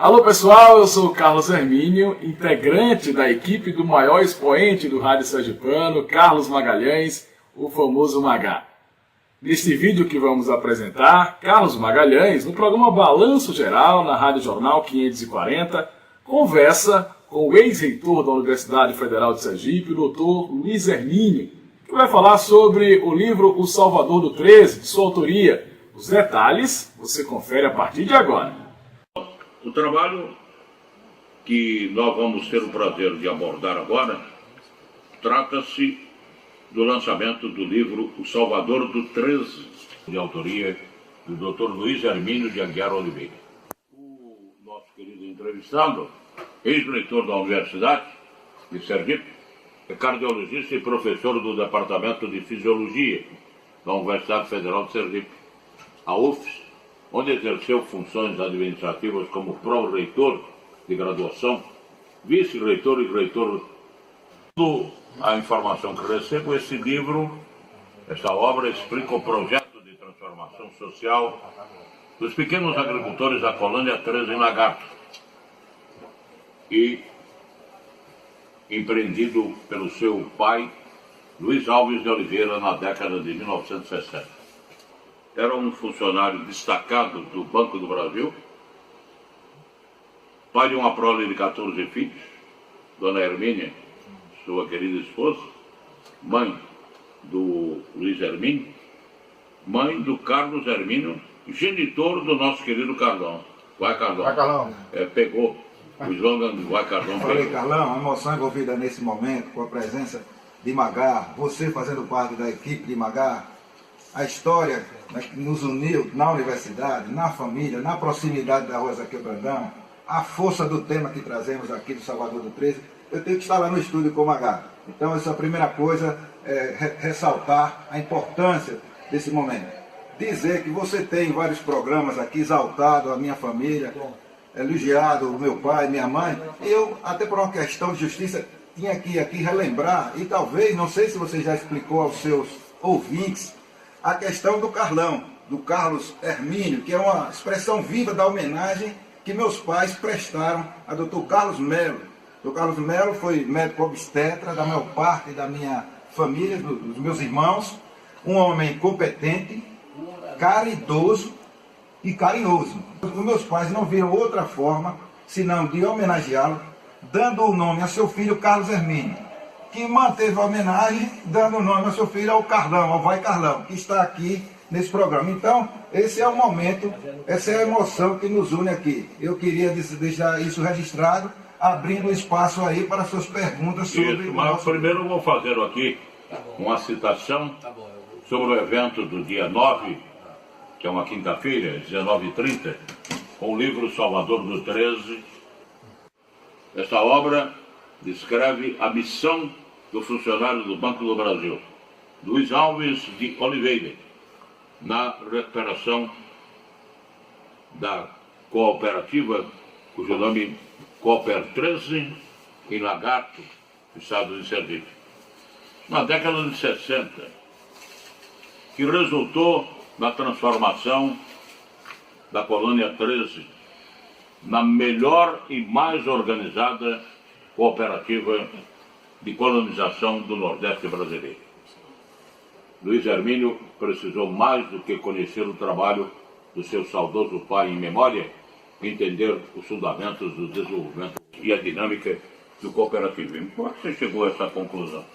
Alô pessoal, eu sou o Carlos Hermínio, integrante da equipe do maior expoente do rádio sergipano, Carlos Magalhães, o famoso Magá. Neste vídeo que vamos apresentar, Carlos Magalhães, no programa Balanço Geral, na Rádio Jornal 540, conversa com o ex-reitor da Universidade Federal de Sergipe, o Dr. Luiz Hermínio, que vai falar sobre o livro O Salvador do 13, de sua autoria. Os detalhes você confere a partir de agora. O trabalho que nós vamos ter o prazer de abordar agora trata-se do lançamento do livro O Salvador do 13, de autoria do Dr. Luiz Hermínio de Aguiar Oliveira. O nosso querido entrevistado, ex-reitor da Universidade de Sergipe, é cardiologista e professor do Departamento de Fisiologia da Universidade Federal de Sergipe, a UFS, onde exerceu funções administrativas como pró-reitor de graduação, vice-reitor e reitor. A informação que recebo, esse livro, esta obra, explica o projeto de transformação social dos pequenos agricultores da colônia 13 em Lagarto, e empreendido pelo seu pai, Luiz Alves de Oliveira, na década de 1960. Era um funcionário destacado do Banco do Brasil, pai de uma prole de 14 filhos, Dona Hermínia, sua querida esposa, mãe do Luiz Hermínio, mãe do Carlos Hermínio, genitor do nosso querido Carlão. Vai, Carlão. Vai, Carlão. Pegou o slogan do Vai, Carlão. Falei, Carlão, a emoção envolvida nesse momento, com a presença de Magá, você fazendo parte da equipe de Magá, a história que nos uniu na universidade, na família, na proximidade da Rua Zaqueu Brandão, a força do tema que trazemos aqui do Salvador do 13, eu tenho que estar lá no estúdio com o Magá. Então essa é a primeira coisa, ressaltar a importância desse momento. Dizer que você tem vários programas aqui, exaltado a minha família, elogiado o meu pai, minha mãe. Eu, até por uma questão de justiça, tinha que aqui relembrar, e talvez, não sei se você já explicou aos seus ouvintes, a questão do Carlão, do Carlos Hermínio, que é uma expressão viva da homenagem que meus pais prestaram a Dr. Carlos Melo. Dr. Carlos Melo foi médico obstetra da maior parte da minha família, dos meus irmãos, um homem competente, caridoso e carinhoso. Os meus pais não viram outra forma senão de homenageá-lo, dando o nome a seu filho Carlos Hermínio, que manteve a homenagem, dando o nome ao seu filho ao Carlão, ao Vai Carlão, que está aqui nesse programa. Então, esse é o momento, essa é a emoção que nos une aqui. Eu queria deixar isso registrado, abrindo espaço aí para suas perguntas sobre... Isso, mas primeiro eu vou fazer aqui uma citação sobre o evento do dia 9, que é uma quinta-feira, 19h30, com o livro Salvador do 13. Essa obra descreve a missão do funcionário do Banco do Brasil, Luiz Alves de Oliveira, na recuperação da cooperativa, cujo nome Cooper 13, em Lagarto, estado de Sergipe, na década de 60, que resultou na transformação da colônia 13 na melhor e mais organizada cooperativa de colonização do Nordeste brasileiro. Luiz Hermínio precisou mais do que conhecer o trabalho do seu saudoso pai em memória, entender os fundamentos do desenvolvimento e a dinâmica do cooperativismo. Como é que você chegou a essa conclusão?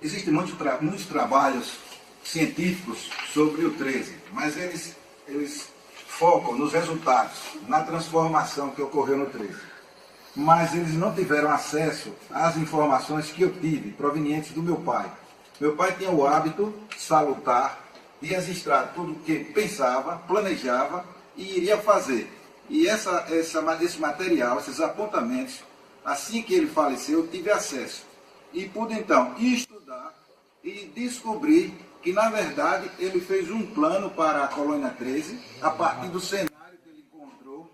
Existem muitos trabalhos científicos sobre o 13, mas eles focam nos resultados, na transformação que ocorreu no 13. Mas eles não tiveram acesso às informações que eu tive, provenientes do meu pai. Meu pai tinha o hábito salutar de registrar tudo o que pensava, planejava e iria fazer. E esse material, esses apontamentos, assim que ele faleceu, eu tive acesso. E pude então estudar e descobrir que, na verdade, ele fez um plano para a colônia 13, a partir do cenário que ele encontrou.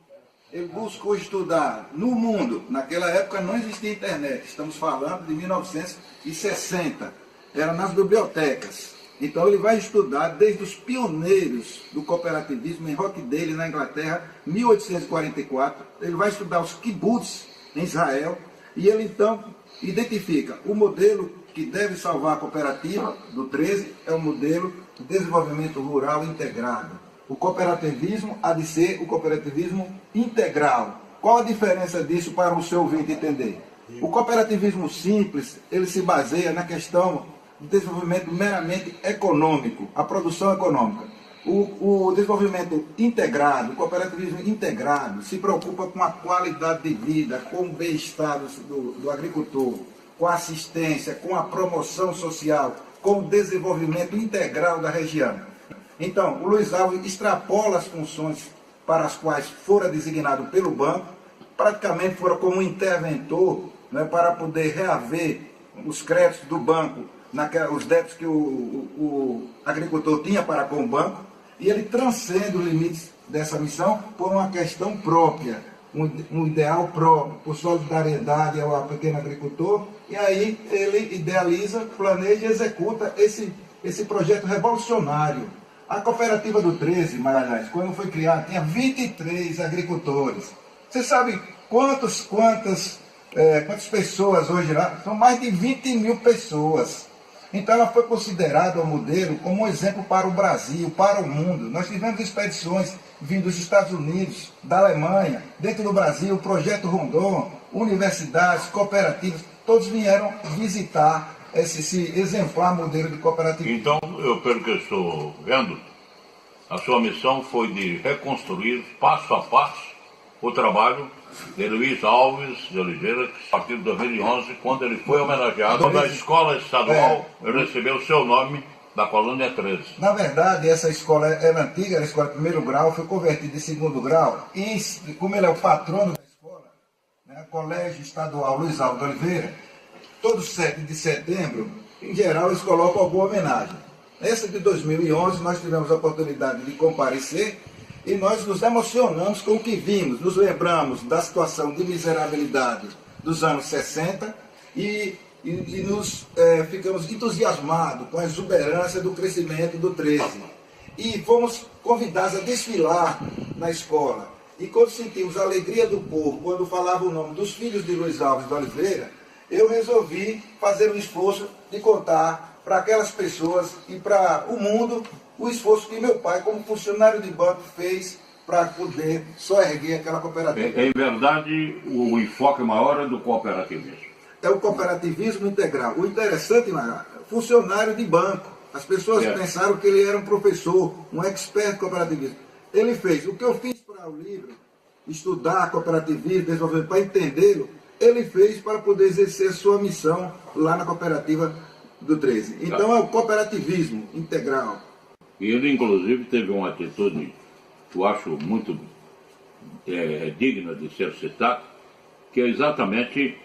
Ele buscou estudar no mundo. Naquela época não existia internet, estamos falando de 1960. Era nas bibliotecas. Então ele vai estudar desde os pioneiros do cooperativismo em Rochdale, na Inglaterra, 1844. Ele vai estudar os kibbutz em Israel e ele então identifica o modelo que deve salvar a cooperativa do 13 é o modelo de desenvolvimento rural integrado. O cooperativismo há de ser o cooperativismo integral. Qual a diferença disso para o seu ouvinte entender? O cooperativismo simples, ele se baseia na questão do desenvolvimento meramente econômico, a produção econômica. O desenvolvimento integrado, o cooperativismo integrado, se preocupa com a qualidade de vida, com o bem-estar do agricultor, com a assistência, com a promoção social, com o desenvolvimento integral da região. Então, o Luiz Alves extrapola as funções para as quais fora designado pelo banco, praticamente fora como um interventor, né, para poder reaver os créditos do banco, os débitos que o agricultor tinha para com o banco, e ele transcende os limites dessa missão por uma questão própria, um ideal próprio, por solidariedade ao pequeno agricultor, e aí ele idealiza, planeja e executa esse projeto revolucionário. A cooperativa do 13, Magalhães, quando foi criada, tinha 23 agricultores. Você sabe quantas pessoas hoje lá? São mais de 20 mil pessoas. Então ela foi considerada o modelo como um exemplo para o Brasil, para o mundo. Nós tivemos expedições vindo dos Estados Unidos, da Alemanha, dentro do Brasil, o Projeto Rondon, universidades, cooperativas, todos vieram visitar esse exemplar modelo de cooperativismo. Então, pelo que eu estou vendo, a sua missão foi de reconstruir passo a passo o trabalho de Luiz Alves de Oliveira, a partir de 2011, quando ele foi homenageado, quando a escola estadual recebeu o seu nome da colônia 13. Na verdade, essa escola era antiga, era a escola de primeiro grau, foi convertida em segundo grau, e como ele é o patrono da escola, né, Colégio Estadual Luiz Alves de Oliveira, todo 7 de setembro, em geral, eles colocam alguma homenagem. Essa de 2011, nós tivemos a oportunidade de comparecer e nós nos emocionamos com o que vimos, nos lembramos da situação de miserabilidade dos anos 60 e ficamos entusiasmados com a exuberância do crescimento do 13. E fomos convidados a desfilar na escola. E quando sentimos a alegria do povo, quando falava o nome dos filhos de Luiz Alves de Oliveira, eu resolvi fazer um esforço de contar para aquelas pessoas e para o mundo o esforço que meu pai, como funcionário de banco, fez para poder só erguer aquela cooperativa. Em verdade, o enfoque maior é do cooperativismo. É o cooperativismo integral. O interessante, funcionário de banco. As pessoas pensaram que ele era um professor, um expert cooperativismo. Ele fez. O que eu fiz para o livro, estudar cooperativismo, desenvolver, para entendê-lo, ele fez para poder exercer sua missão lá na cooperativa do 13. Então é o cooperativismo integral. E ele, inclusive, teve uma atitude que eu acho muito digna de ser citado, que é exatamente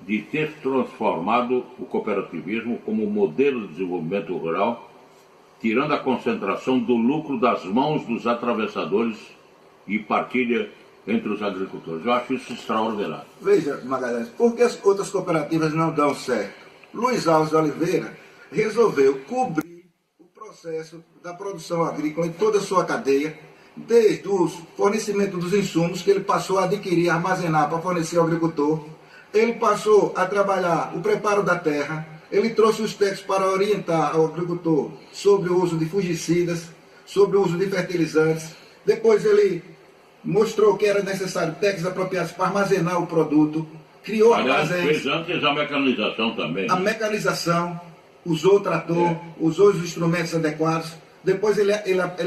de ter transformado o cooperativismo como modelo de desenvolvimento rural, tirando a concentração do lucro das mãos dos atravessadores e partilha entre os agricultores. Eu acho isso extraordinário. Veja, Magalhães, por que as outras cooperativas não dão certo? Luiz Alves de Oliveira resolveu cobrir o processo da produção agrícola em toda a sua cadeia, desde o fornecimento dos insumos que ele passou a adquirir, armazenar para fornecer ao agricultor. Ele passou a trabalhar o preparo da terra, ele trouxe os técnicos para orientar ao agricultor sobre o uso de fungicidas, sobre o uso de fertilizantes. Depois ele mostrou que era necessário técnicos apropriados para armazenar o produto, criou armazéns. Fez antes a mecanização também. A mecanização, usou o trator, usou os instrumentos adequados, depois ele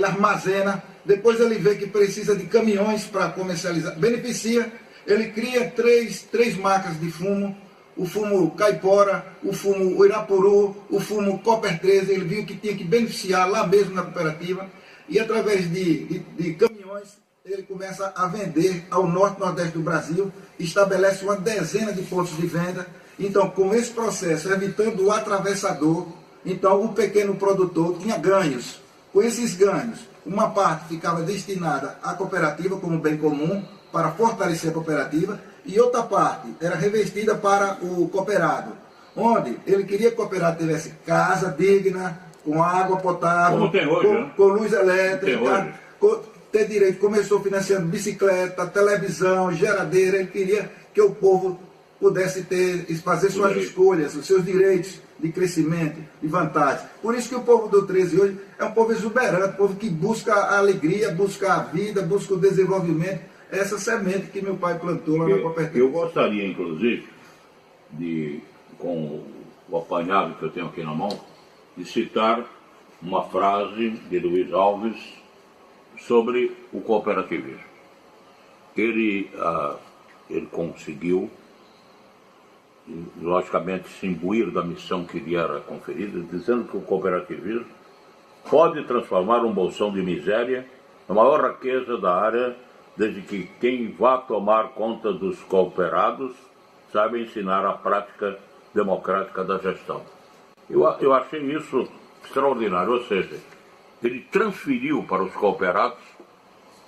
armazena, depois ele vê que precisa de caminhões para comercializar, beneficia, ele cria três marcas de fumo, o fumo Caipora, o fumo Irapuru, o fumo Copper 13, ele viu que tinha que beneficiar lá mesmo na cooperativa, e através de caminhões, ele começa a vender ao norte e nordeste do Brasil, estabelece uma dezena de pontos de venda. Então, com esse processo, evitando o atravessador, então o pequeno produtor tinha ganhos. Com esses ganhos, uma parte ficava destinada à cooperativa como bem comum, para fortalecer a cooperativa, e outra parte era revestida para o cooperado, onde ele queria que o cooperado tivesse casa digna, com água potável, Como tem hoje, né? com luz Tem hoje. elétrica, ter direito. Começou financiando bicicleta, televisão, geladeira. Ele queria que o povo pudesse fazer suas escolhas, os seus direitos de crescimento e vantagem. Por isso que o povo do 13 hoje é um povo exuberante, um povo que busca a alegria, busca a vida, busca o desenvolvimento. Essa semente que meu pai plantou lá na cooperativa. Eu gostaria, inclusive, com o apanhado que eu tenho aqui na mão, de citar uma frase de Luiz Alves sobre o cooperativismo. Ele conseguiu, logicamente, se imbuir da missão que lhe era conferida, dizendo que o cooperativismo pode transformar um bolsão de miséria na maior riqueza da área, desde que quem vá tomar conta dos cooperados saiba ensinar a prática democrática da gestão. Eu achei isso extraordinário, ou seja, ele transferiu para os cooperados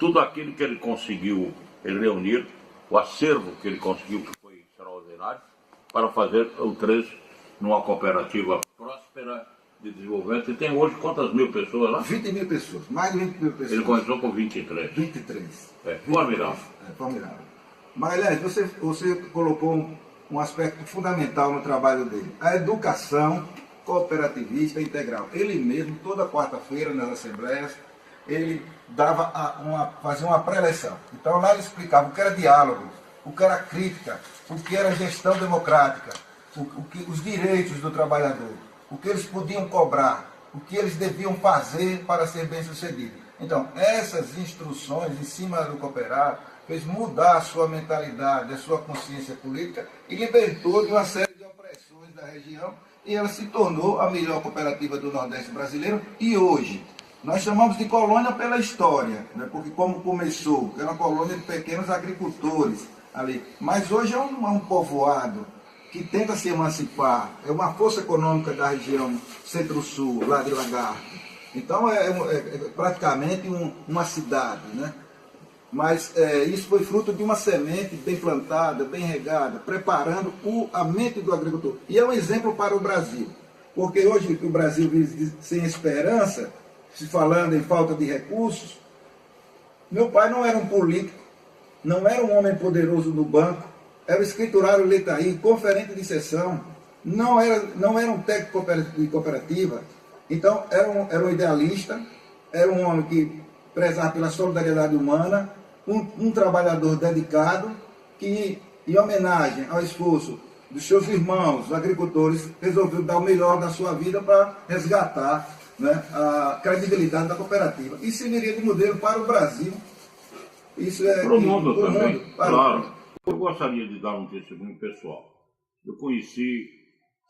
tudo aquilo que ele conseguiu reunir, o acervo que ele conseguiu, que foi extraordinário, para fazer o 13 numa cooperativa próspera de desenvolvimento. E tem hoje quantas mil pessoas lá? 20 mil pessoas, mais de 20 mil pessoas. Ele começou com 23. 23. Formidável. Formidável. Magalhães, você colocou um aspecto fundamental no trabalho dele. A educação cooperativista integral. Ele mesmo, toda quarta-feira nas assembleias, ele fazia uma pré-eleição. Então lá ele explicava o que era diálogo, o que era crítica, o que era gestão democrática, os direitos do trabalhador, o que eles podiam cobrar, o que eles deviam fazer para ser bem-sucedido. Então, essas instruções em cima do cooperado fez mudar a sua mentalidade, a sua consciência política e libertou de uma série de opressões da região, e ela se tornou a melhor cooperativa do Nordeste brasileiro. E hoje, nós chamamos de colônia pela história, né? Porque como começou, era uma colônia de pequenos agricultores ali, mas hoje é um povoado que tenta se emancipar, é uma força econômica da região Centro-Sul, lá de Lagarto. Então é praticamente uma cidade, né? Mas isso foi fruto de uma semente bem plantada, bem regada, preparando a mente do agricultor. E é um exemplo para o Brasil, porque hoje o Brasil vive sem esperança, se falando em falta de recursos. Meu pai não era um político, não era um homem poderoso no banco, era o escriturário Letaí, conferente de sessão, não era um técnico de cooperativa. Então era um idealista, era um homem que prezava pela solidariedade humana, um trabalhador dedicado, que, em homenagem ao esforço dos seus irmãos, os agricultores, resolveu dar o melhor da sua vida para resgatar, né, a credibilidade da cooperativa. E serviria de modelo para o Brasil. Isso é para o mundo também, claro. Eu gostaria de dar um testemunho pessoal. Eu conheci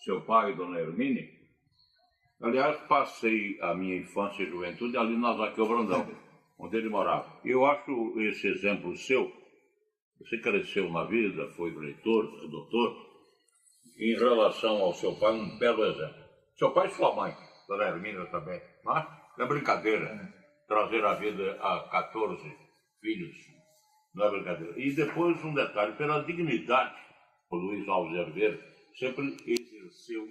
seu pai, Dona Hermínia. Aliás, passei a minha infância e juventude ali na Zaqueu Brandão, onde ele morava. Eu acho esse exemplo seu, você cresceu na vida, foi leitor, doutor, em relação ao seu pai, um belo exemplo. Seu pai e sua mãe, Dona Hermínia também, mas não é brincadeira trazer a vida a 14 filhos, não é brincadeira. E depois um detalhe, pela dignidade, o Luiz Alves Herveiro sempre exerceu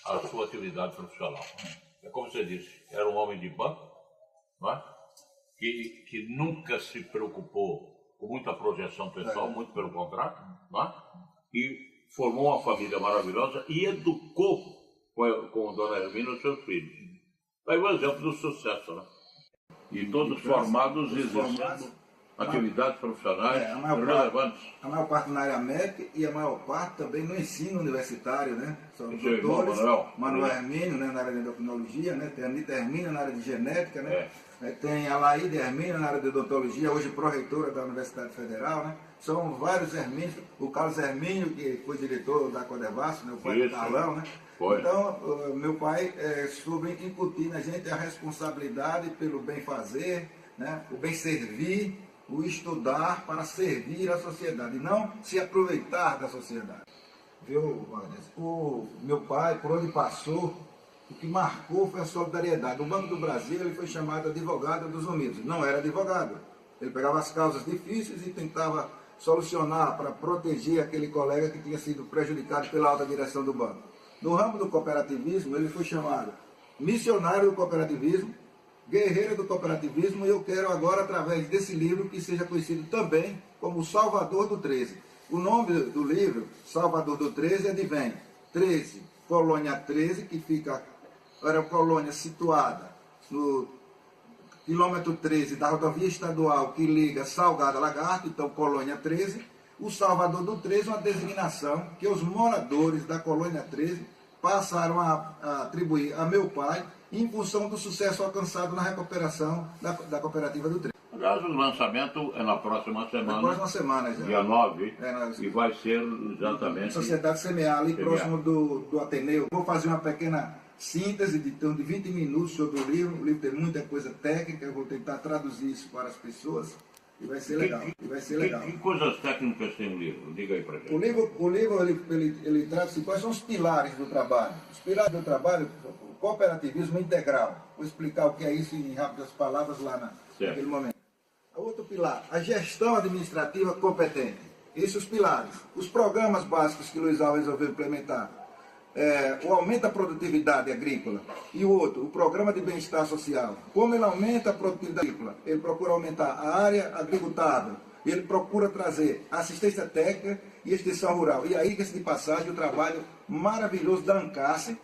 a sua atividade profissional. É como você disse, era um homem de banco, não é? que nunca se preocupou com muita projeção pessoal, muito pelo contrário, não é? E formou uma família maravilhosa e educou com Dona Hermínia os seus filhos. Daí o exemplo do sucesso, né? E todos formados exercendo atividades profissionais relevantes. A maior parte na área médica e a maior parte também no ensino universitário, né? São Esse doutores, Manuel é. Hermínio, né, na área de endocrinologia, né? Tem a Anitta Hermínio na área de genética, né? Tem a Laíde Hermínio na área de odontologia, hoje pró-reitora da Universidade Federal, né? São vários Hermínios, o Carlos Hermínio, que foi diretor da Codevasf, né? O pai do Carlão, né? Foi. Então, meu pai soube incutir na gente a responsabilidade pelo bem fazer, né? O bem servir, o estudar para servir a sociedade, e não se aproveitar da sociedade. Viu, o meu pai, por onde passou, o que marcou foi a solidariedade. O Banco do Brasil ele foi chamado advogado dos humildes. Não era advogado. Ele pegava as causas difíceis e tentava solucionar para proteger aquele colega que tinha sido prejudicado pela alta direção do banco. No ramo do cooperativismo, ele foi chamado missionário do cooperativismo, guerreiro do cooperativismo, e eu quero agora, através desse livro, que seja conhecido também como Salvador do 13. O nome do livro, Salvador do 13, advém 13, Colônia 13, que era uma colônia situada no quilômetro 13 da rodovia estadual que liga Salgado a Lagarto, então Colônia 13. O Salvador do 13 é uma designação que os moradores da Colônia 13 passaram a atribuir a meu pai em função do sucesso alcançado na recuperação da cooperativa do 13. Aliás, o lançamento é na próxima semana. Na próxima semana já. Dia 9. nós... E vai ser exatamente... Sociedade Semear, ali próximo do Ateneu. Vou fazer uma pequena síntese de 20 minutos sobre o livro. O livro tem muita coisa técnica, eu vou tentar traduzir isso para as pessoas. E vai ser legal. Que coisas técnicas tem o livro? Diga aí pra gente. O livro ele trata-se quais são os pilares do trabalho. Os pilares do trabalho, o cooperativismo integral. Vou explicar o que é isso em rápidas palavras lá naquele momento. Outro pilar, a gestão administrativa competente. Esses os pilares. Os programas básicos que Luiz Alves resolveu implementar. O aumento da produtividade agrícola. E o outro, o programa de bem-estar social. Como ele aumenta a produtividade agrícola? Ele procura aumentar a área agricultável. Ele procura trazer assistência técnica e extensão rural. E aí, de passagem, o trabalho maravilhoso da Ancasse,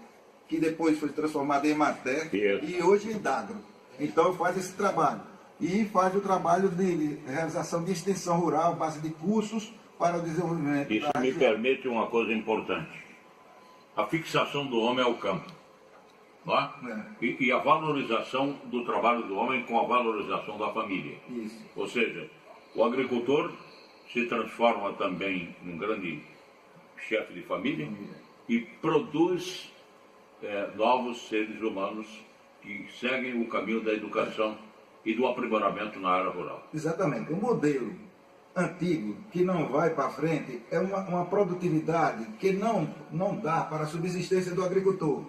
que depois foi transformado em Emater, e hoje em Dagro. Então faz esse trabalho. E faz o trabalho de realização de extensão rural, base de cursos para o desenvolvimento. Isso me permite uma coisa importante. A fixação do homem ao campo. Não é? E a valorização do trabalho do homem com a valorização da família. Isso. Ou seja, o agricultor se transforma também num grande chefe de família e produz novos seres humanos que seguem o caminho da educação e do aprimoramento na área rural. Exatamente. O modelo antigo que não vai para frente é uma produtividade que não dá para a subsistência do agricultor.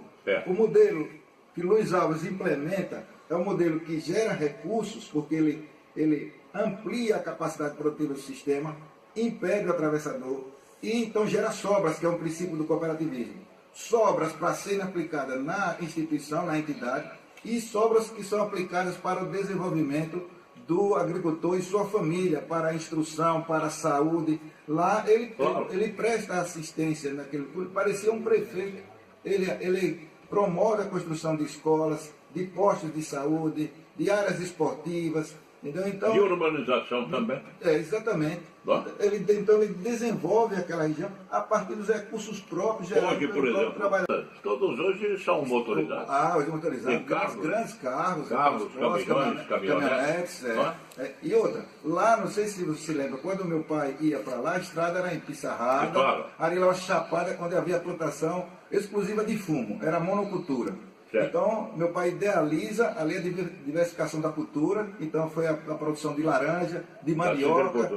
O modelo que Luiz Alves implementa é um modelo que gera recursos, porque ele amplia a capacidade produtiva do sistema, impede o atravessador e então gera sobras, que é um princípio do cooperativismo. Sobras para serem aplicadas na instituição, na entidade, e sobras que são aplicadas para o desenvolvimento do agricultor e sua família, para a instrução, para a saúde. Lá ele presta assistência naquele. Parecia um prefeito. Ele promove a construção de escolas, de postos de saúde, de áreas esportivas. Então, e urbanização também. Exatamente. Ele desenvolve aquela região a partir dos recursos próprios gerados hoje, por exemplo, trabalhador. Todos hoje são motorizados. Hoje motorizados. Grandes carros, caminhonetes. E outra, lá, não sei se você se lembra, quando meu pai ia para lá, a estrada era empissarrada, ali lá uma chapada onde havia plantação exclusiva de fumo, era monocultura. Certo. Então, meu pai idealiza ali a diversificação da cultura, então foi a produção de laranja, de mandioca,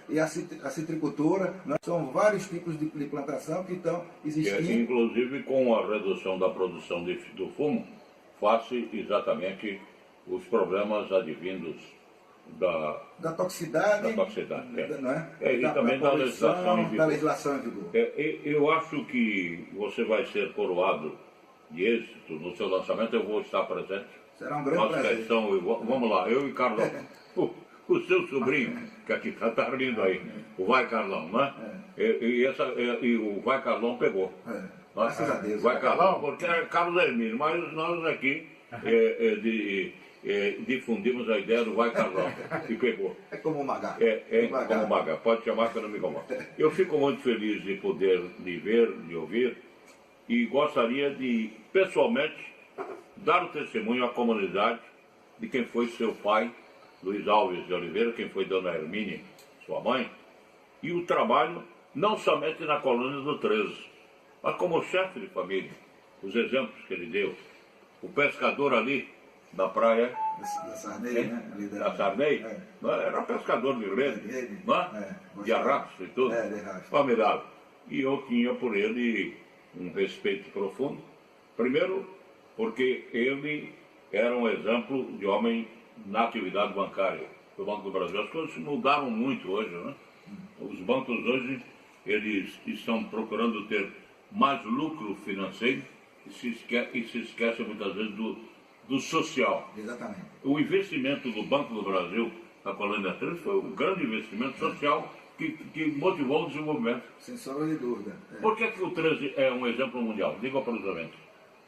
e a citricultura. São vários tipos de plantação que estão existindo. Inclusive com a redução da produção do fumo, face exatamente os problemas advindos da toxicidade, e também da legislação em vigor. Eu acho que você vai ser coroado de êxito no seu lançamento. Eu vou estar presente. Será um grande prazer. Vamos lá, eu e Carlão. O seu sobrinho, que aqui está rindo aí, o Vai Carlão, né? E o Vai Carlão pegou. Graças a Deus. Vai Carlão, porque é Carlos Hermínio, mas nós aqui difundimos a ideia do Vai Carlão, e pegou. É como o Magá. Como o Magá, pode chamar que eu não me incomodo. Eu fico muito feliz de poder lhe ver, lhe ouvir, e gostaria de, pessoalmente, dar o testemunho à comunidade de quem foi seu pai, Luiz Alves de Oliveira, quem foi Dona Hermínia, sua mãe, e o trabalho não somente na colônia do 13, mas como chefe de família, os exemplos que ele deu. O pescador ali na praia da Sarney, né? Da Sarney, era pescador de rede, de arrasto e tudo, formidável. E eu tinha por ele um respeito profundo, primeiro porque ele era um exemplo de homem na atividade bancária do Banco do Brasil. As coisas mudaram muito hoje, né? Os bancos hoje, eles estão procurando ter mais lucro financeiro e se esquece muitas vezes do social. Exatamente. O investimento do Banco do Brasil na Colônia 13 foi um grande investimento social que motivou o desenvolvimento. Sem sombra de dúvida. Por que o 13 é um exemplo mundial? Diga para os ouvintes.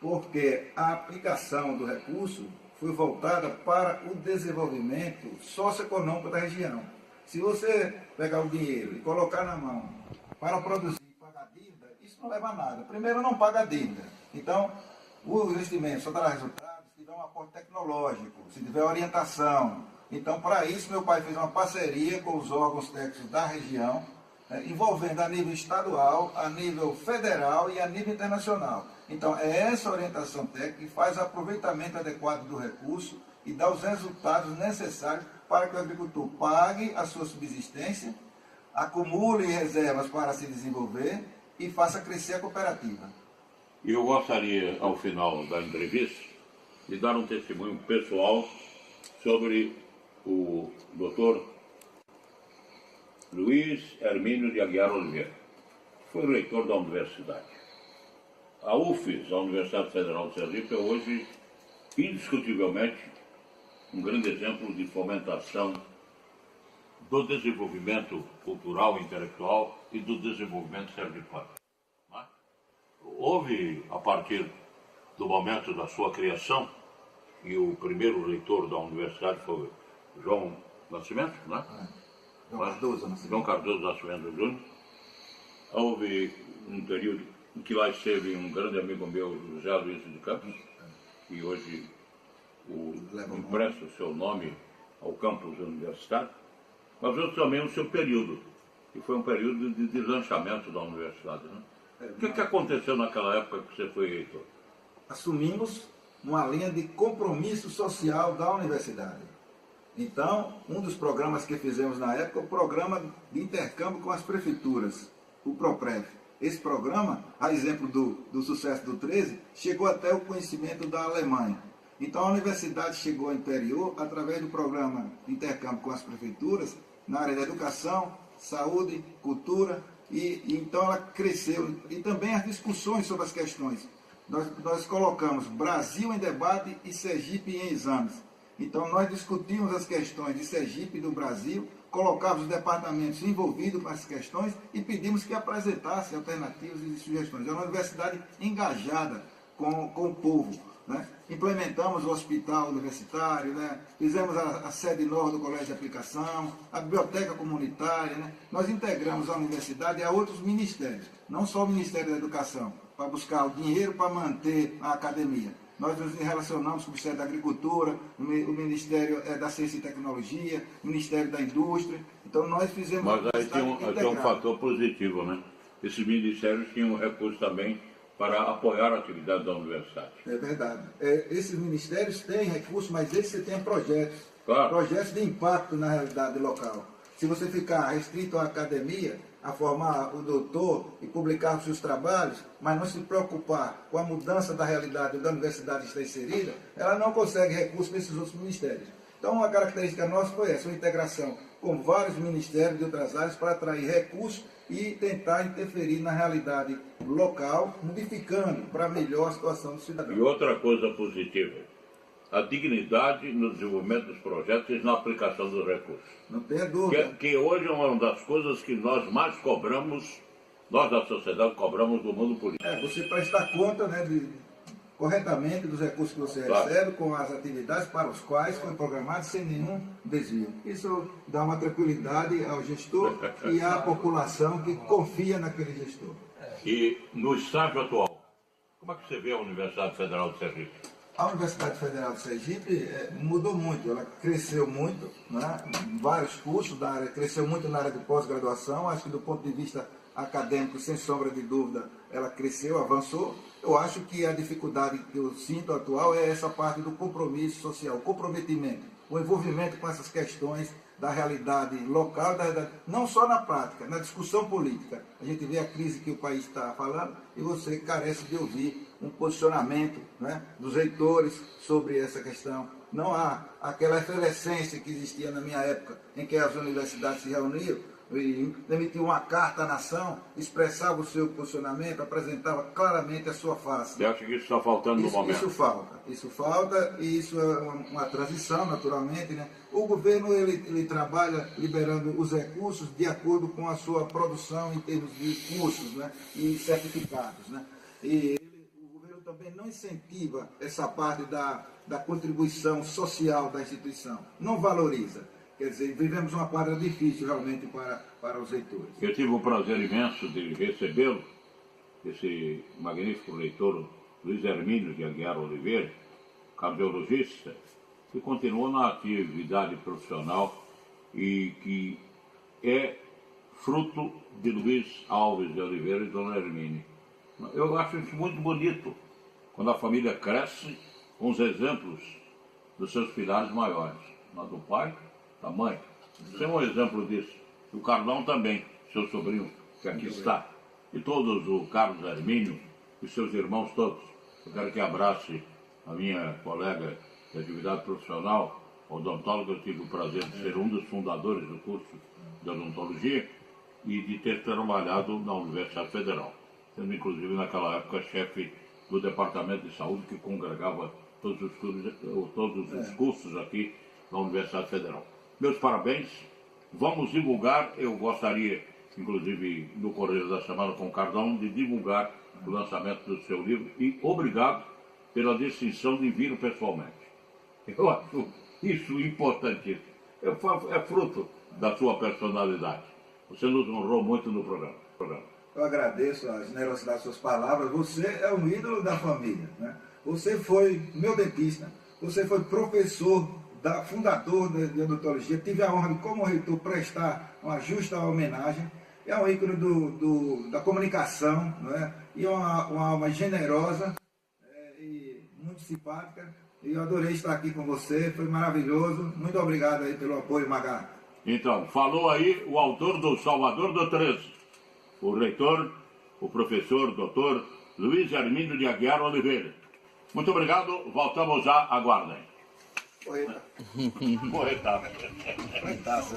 Porque a aplicação do recurso foi voltada para o desenvolvimento socioeconômico da região. Se você pegar o dinheiro e colocar na mão para produzir e pagar dívida, isso não leva a nada. Primeiro, não paga a dívida. Então, o investimento só dará resultado se tiver um aporte tecnológico, se tiver orientação. Então, para isso, meu pai fez uma parceria com os órgãos técnicos da região, envolvendo a nível estadual, a nível federal e a nível internacional. Então, é essa orientação técnica que faz o aproveitamento adequado do recurso e dá os resultados necessários para que o agricultor pague a sua subsistência, acumule reservas para se desenvolver e faça crescer a cooperativa. Eu gostaria, ao final da entrevista, de dar um testemunho pessoal sobre o Dr. Luiz Hermínio de Aguiar Oliveira. Foi reitor da universidade. A UFES, a Universidade Federal de Sergipe, é hoje, indiscutivelmente, um grande exemplo de fomentação do desenvolvimento cultural e intelectual e do desenvolvimento sergipano. Houve, a partir do momento da sua criação, e o primeiro reitor da universidade foi João Nascimento, né? João Cardoso Nascimento Júnior. Houve um período em que lá esteve um grande amigo meu, José Luiz de Campos, que hoje empresta o seu nome ao campus universitário, mas houve também o seu período, que foi um período de deslanchamento da universidade. Né? O que aconteceu naquela época que você foi reitor? Assumimos uma linha de compromisso social da universidade. Então, um dos programas que fizemos na época é o programa de intercâmbio com as prefeituras, o PROPREF. Esse programa, a exemplo do sucesso do 13, chegou até o conhecimento da Alemanha. Então, a universidade chegou ao interior através do programa de intercâmbio com as prefeituras, na área da educação, saúde, cultura, e então ela cresceu. E também as discussões sobre as questões. Nós colocamos Brasil em debate e Sergipe em exames. Então, nós discutimos as questões de Sergipe e do Brasil, colocávamos os departamentos envolvidos com as questões e pedimos que apresentassem alternativas e sugestões. É uma universidade engajada com o povo. Né? Implementamos o hospital universitário, né? Fizemos a sede nova do Colégio de Aplicação, a biblioteca comunitária. Né? Nós integramos a universidade a outros ministérios, não só o Ministério da Educação, para buscar o dinheiro para manter a academia. Nós nos relacionamos com o Ministério da Agricultura, o Ministério da Ciência e Tecnologia, o Ministério da Indústria. Então nós fizemos... Mas aí tem um fator positivo, né? Esses ministérios tinham recursos também para apoiar a atividade da universidade. É verdade. Esses ministérios têm recursos, mas esses têm projetos. Claro. Projetos de impacto na realidade local. Se você ficar restrito à academia, a formar o doutor e publicar os seus trabalhos, mas não se preocupar com a mudança da realidade da universidade estar inserida, ela não consegue recursos nesses outros ministérios. Então, uma característica nossa foi essa, uma integração com vários ministérios de outras áreas para atrair recursos e tentar interferir na realidade local, modificando para melhor a situação do cidadão. E outra coisa positiva, a dignidade no desenvolvimento dos projetos e na aplicação dos recursos. Não tenha dúvida. Que hoje é uma das coisas que nós mais cobramos, nós da sociedade cobramos do mundo político. Você prestar conta, né, corretamente dos recursos que você recebe, com as atividades para os quais foi programado sem nenhum desvio. Isso dá uma tranquilidade ao gestor e à população que confia naquele gestor. E no estágio atual, como é que você vê a Universidade Federal de Sergipe? A Universidade Federal de Sergipe mudou muito, ela cresceu muito, né? Vários cursos da área, cresceu muito na área de pós-graduação, acho que do ponto de vista acadêmico, sem sombra de dúvida, ela cresceu, avançou. Eu acho que a dificuldade que eu sinto atual é essa parte do compromisso social, o comprometimento, o envolvimento com essas questões da realidade local, não só na prática, na discussão política. A gente vê a crise que o país está falando e você carece de ouvir um posicionamento, né, dos reitores sobre essa questão, não há aquela efervescência que existia na minha época, em que as universidades se reuniam e emitiam uma carta à nação, expressava o seu posicionamento, apresentava claramente a sua face. Você acha que isso está faltando no momento? Isso falta e isso é uma transição, naturalmente, né? O governo ele trabalha liberando os recursos de acordo com a sua produção em termos de cursos, né? E certificados, né? E o governo também não incentiva essa parte da contribuição social da instituição, não valoriza. Quer dizer, vivemos uma quadra difícil realmente para os reitores. Eu tive o prazer imenso de recebê-lo, esse magnífico reitor Luiz Hermínio de Aguiar Oliveira, cardiologista, que continua na atividade profissional e que é fruto de Luiz Alves de Oliveira e Dona Hermínia. Eu acho isso muito bonito, quando a família cresce com os exemplos dos seus filhos maiores, do pai, da mãe. Você é um exemplo disso. E o Carlão também, seu sobrinho, que aqui está. E todos, o Carlos Hermínio e seus irmãos todos. Eu quero que abrace a minha colega de atividade profissional, odontóloga. Eu tive o prazer de ser um dos fundadores do curso de odontologia e de ter trabalhado na Universidade Federal, sendo inclusive naquela época chefe do Departamento de Saúde que congregava todos os cursos aqui na Universidade Federal. Meus parabéns, vamos divulgar, eu gostaria, inclusive no Correio da Semana com o Cardão, de divulgar o lançamento do seu livro e obrigado pela distinção de vir pessoalmente. Eu acho isso importantíssimo, é fruto da sua personalidade. Você nos honrou muito no programa. Eu agradeço a generosidade de suas palavras. Você é um ídolo da família, né? Você foi meu dentista, você foi professor, fundador de odontologia. Tive a honra de, como reitor, prestar uma justa homenagem. É um ícone da comunicação, né? E uma alma generosa e muito simpática. E eu adorei estar aqui com você, foi maravilhoso. Muito obrigado aí pelo apoio, Magá. Então, falou aí o autor do Salvador do 13, o reitor, o professor, doutor Luiz Hermínio de Aguiar Oliveira. Muito obrigado, voltamos já, aguardem. Correta. Correta. Corretaço,